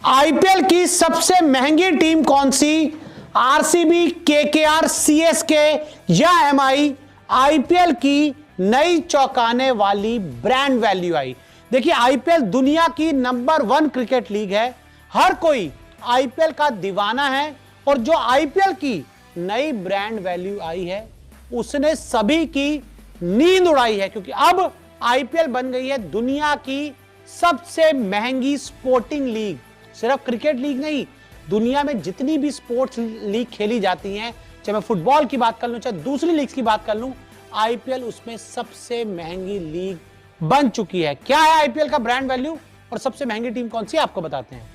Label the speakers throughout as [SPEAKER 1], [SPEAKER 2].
[SPEAKER 1] IPL की सबसे महंगी टीम कौन सी? आरसीबी, केकेआर, सीएसके या एमआई? आईपीएल की नई चौंकाने वाली ब्रांड वैल्यू आई। देखिए, आईपीएल दुनिया की नंबर 1 क्रिकेट लीग है। हर कोई आईपीएल का दीवाना है और जो आईपीएल की नई ब्रांड वैल्यू आई है उसने सभी की नींद उड़ाई है, क्योंकि अब आईपीएल बन गई है दुनिया की सबसे महंगी स्पोर्टिंग लीग। सिर्फ क्रिकेट लीग नहीं, दुनिया में जितनी भी स्पोर्ट्स लीग खेली जाती हैं, चाहे मैं फुटबॉल की बात कर लूं, चाहे दूसरी लीग्स की बात कर लूं, आईपीएल उसमें सबसे महंगी लीग बन चुकी है। क्या है आईपीएल का ब्रांड वैल्यू और सबसे महंगी टीम कौन सी है, आपको बताते हैं।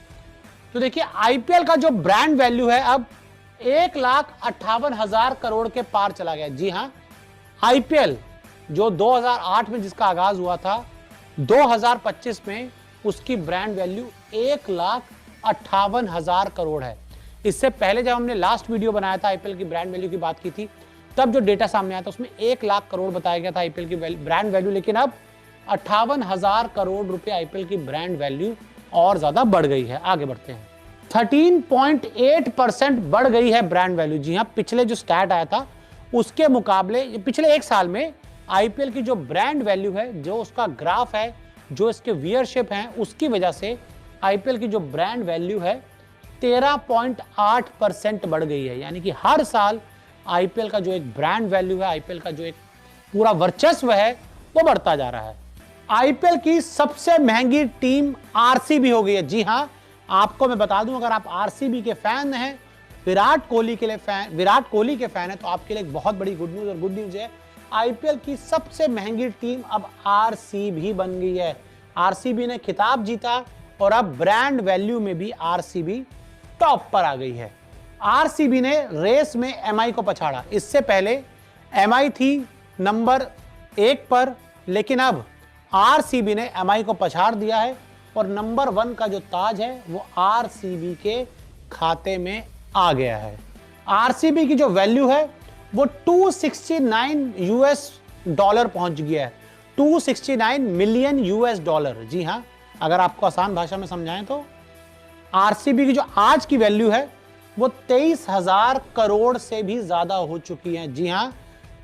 [SPEAKER 1] तो देखिए, आईपीएल का जो ब्रांड वैल्यू है अब 1,58,000 करोड़ के पार चला गया। जी हां, आईपीएल जो 2008 में जिसका आगाज हुआ था, 2025 में उसकी ब्रांड वैल्यू 1,58,000 करोड़ है। इससे पहले जब हमने लास्ट वीडियो बनाया था आईपीएल की ब्रांड वैल्यू की बात की थी, तब जो डेटा सामने आया था उसमें 1 लाख करोड़ बताया गया था आईपीएल की ब्रांड वैल्यू, लेकिन अब 58,000 करोड़ रुपए आईपीएल की ब्रांड वैल्यू और ज्यादा बढ़ गई है। आगे बढ़ते हैं। 13.8% बढ़ गई है ब्रांड वैल्यू। जी हां, पिछले जो स्टैट आया था उसके मुकाबले पिछले एक साल में आईपीएल की जो ब्रांड वैल्यू है, जो उसका ग्राफ है, जो इसके व्यूअरशिप हैं, उसकी वजह से आईपीएल की जो ब्रांड वैल्यू है 13.8% बढ़ गई है। यानी कि हर साल आईपीएल का जो एक ब्रांड वैल्यू है, आईपीएल का जो एक पूरा वर्चस्व है, वो बढ़ता जा रहा है। आईपीएल की सबसे महंगी टीम आरसीबी हो गई है। जी हां, आपको मैं बता दूं, अगर आप आरसीबी के फैन हैं, विराट कोहली के फैन है, तो आपके लिए एक बहुत बड़ी गुड न्यूज, और गुड न्यूज है आईपीएल की सबसे महंगी टीम अब आरसीबी बन गई है। आरसीबी ने खिताब जीता और अब ब्रांड वैल्यू में भी आरसीबी टॉप पर आ गई है। आरसीबी ने रेस में एमआई को पछाड़ा। इससे पहले एमआई थी नंबर 1 पर, लेकिन अब आरसीबी ने एमआई को पछाड़ दिया है और नंबर 1 का जो ताज है वो आरसीबी के खाते में आ गया है। आरसीबी की जो वैल्यू है वो $269 पहुंच गया है। 269 मिलियन $। जी हां, अगर आपको आसान भाषा में समझाएं तो आरसीबी की जो आज की वैल्यू है वो 23,000 करोड़ से भी ज्यादा हो चुकी है। जी हां,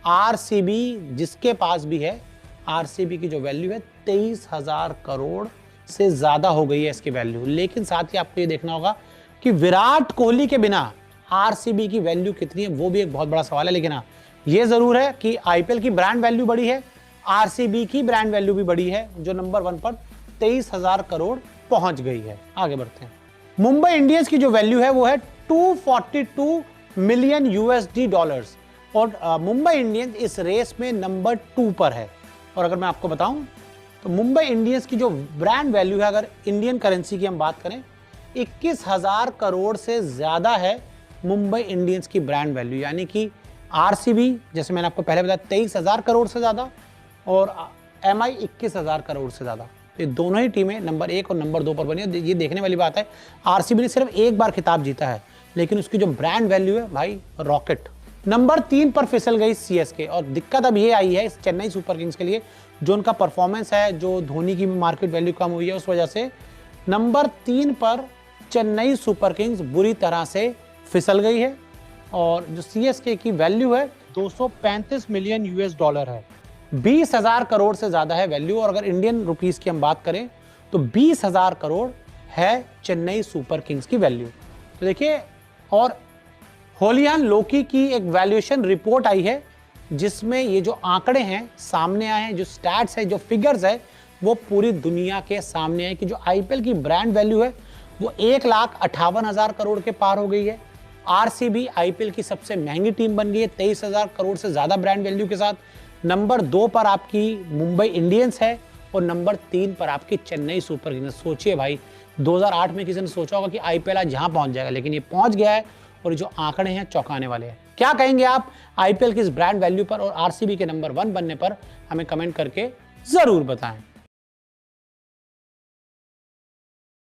[SPEAKER 1] आरसीबी जिसके पास भी है, आरसीबी की जो वैल्यू है 23,000 करोड़ से ज्यादा हो गई है इसकी वैल्यू। लेकिन साथ ही आपको ये देखना होगा कि विराट कोहली के बिना आरसीबी की वैल्यू कितनी है, वो भी एक बहुत बड़ा सवाल है। लेकिन हाँ, ये जरूर है कि आईपीएल की ब्रांड वैल्यू बढ़ी है, आरसीबी की ब्रांड वैल्यू भी बढ़ी है, जो नंबर 1 पर 23,000 करोड़ पहुंच गई है। आगे बढ़ते हैं। मुंबई इंडियंस की जो वैल्यू है वो है $242 मिलियन $। और मुंबई इंडियंस इस रेस में नंबर 2 पर है। और अगर मैं आपको बताऊं तो मुंबई इंडियंस की जो ब्रांड वैल्यू है, अगर इंडियन करेंसी की हम बात करें, 21,000 करोड़ से ज्यादा है मुंबई इंडियंस की ब्रांड वैल्यू। यानी कि आरसीबी, जैसे मैंने आपको पहले बताया, 23,000 करोड़ से ज्यादा और एमआई 21,000 करोड़ से ज्यादा। ये दोनों ही टीमें नंबर 1 और नंबर 2 पर बनी है। ये देखने वाली बात है, आरसीबी ने सिर्फ एक बार खिताब जीता है, लेकिन उसकी जो ब्रांड वैल्यू है भाई, रॉकेट। नंबर 3 पर फिसल गई सीएसके, और दिक्कत अब ये आई है इस चेन्नई सुपर किंग्स के लिए, जो उनका परफॉर्मेंस है, जो धोनी की मार्केट वैल्यू कम हुई है, उस वजह से नंबर 3 पर चेन्नई सुपर किंग्स बुरी तरह से फिसल गई है। और जो सीएसके की वैल्यू है 235 मिलियन $, है। 20,000 करोड़ से ज्यादा है वैल्यू। और अगर इंडियन रुपीस की हम बात करें तो 20,000 करोड़ है चेन्नई सुपर किंग्स की वैल्यू। तो देखिए, और होलियान लोकी की एक वैल्यूएशन रिपोर्ट आई है, जिसमें ये जो आंकड़े हैं सामने आए हैं, जो स्टैट्स है, जो फिगर्स है, वो पूरी दुनिया के सामने आए कि जो आईपीएल की ब्रांड वैल्यू है वो 1,58,000 करोड़ के पार हो गई है। आरसीबी आईपीएल की सबसे महंगी टीम बन गई है 23,000 करोड़ से ज्यादा ब्रांड वैल्यू के साथ। नंबर 2 पर आपकी मुंबई इंडियंस है और नंबर 3 पर आपकी चेन्नई सुपर किंग्स। सोचिए भाई, 2008 में किसी ने सोचा होगा कि आईपीएल आज यहां पहुंच जाएगा, लेकिन ये पहुंच गया है और जो आंकड़े हैं चौंकाने वाले हैं। क्या कहेंगे आप आईपीएल की इस ब्रांड वैल्यू पर और आरसीबी के नंबर 1 बनने पर? हमें कमेंट करके जरूर बताएं।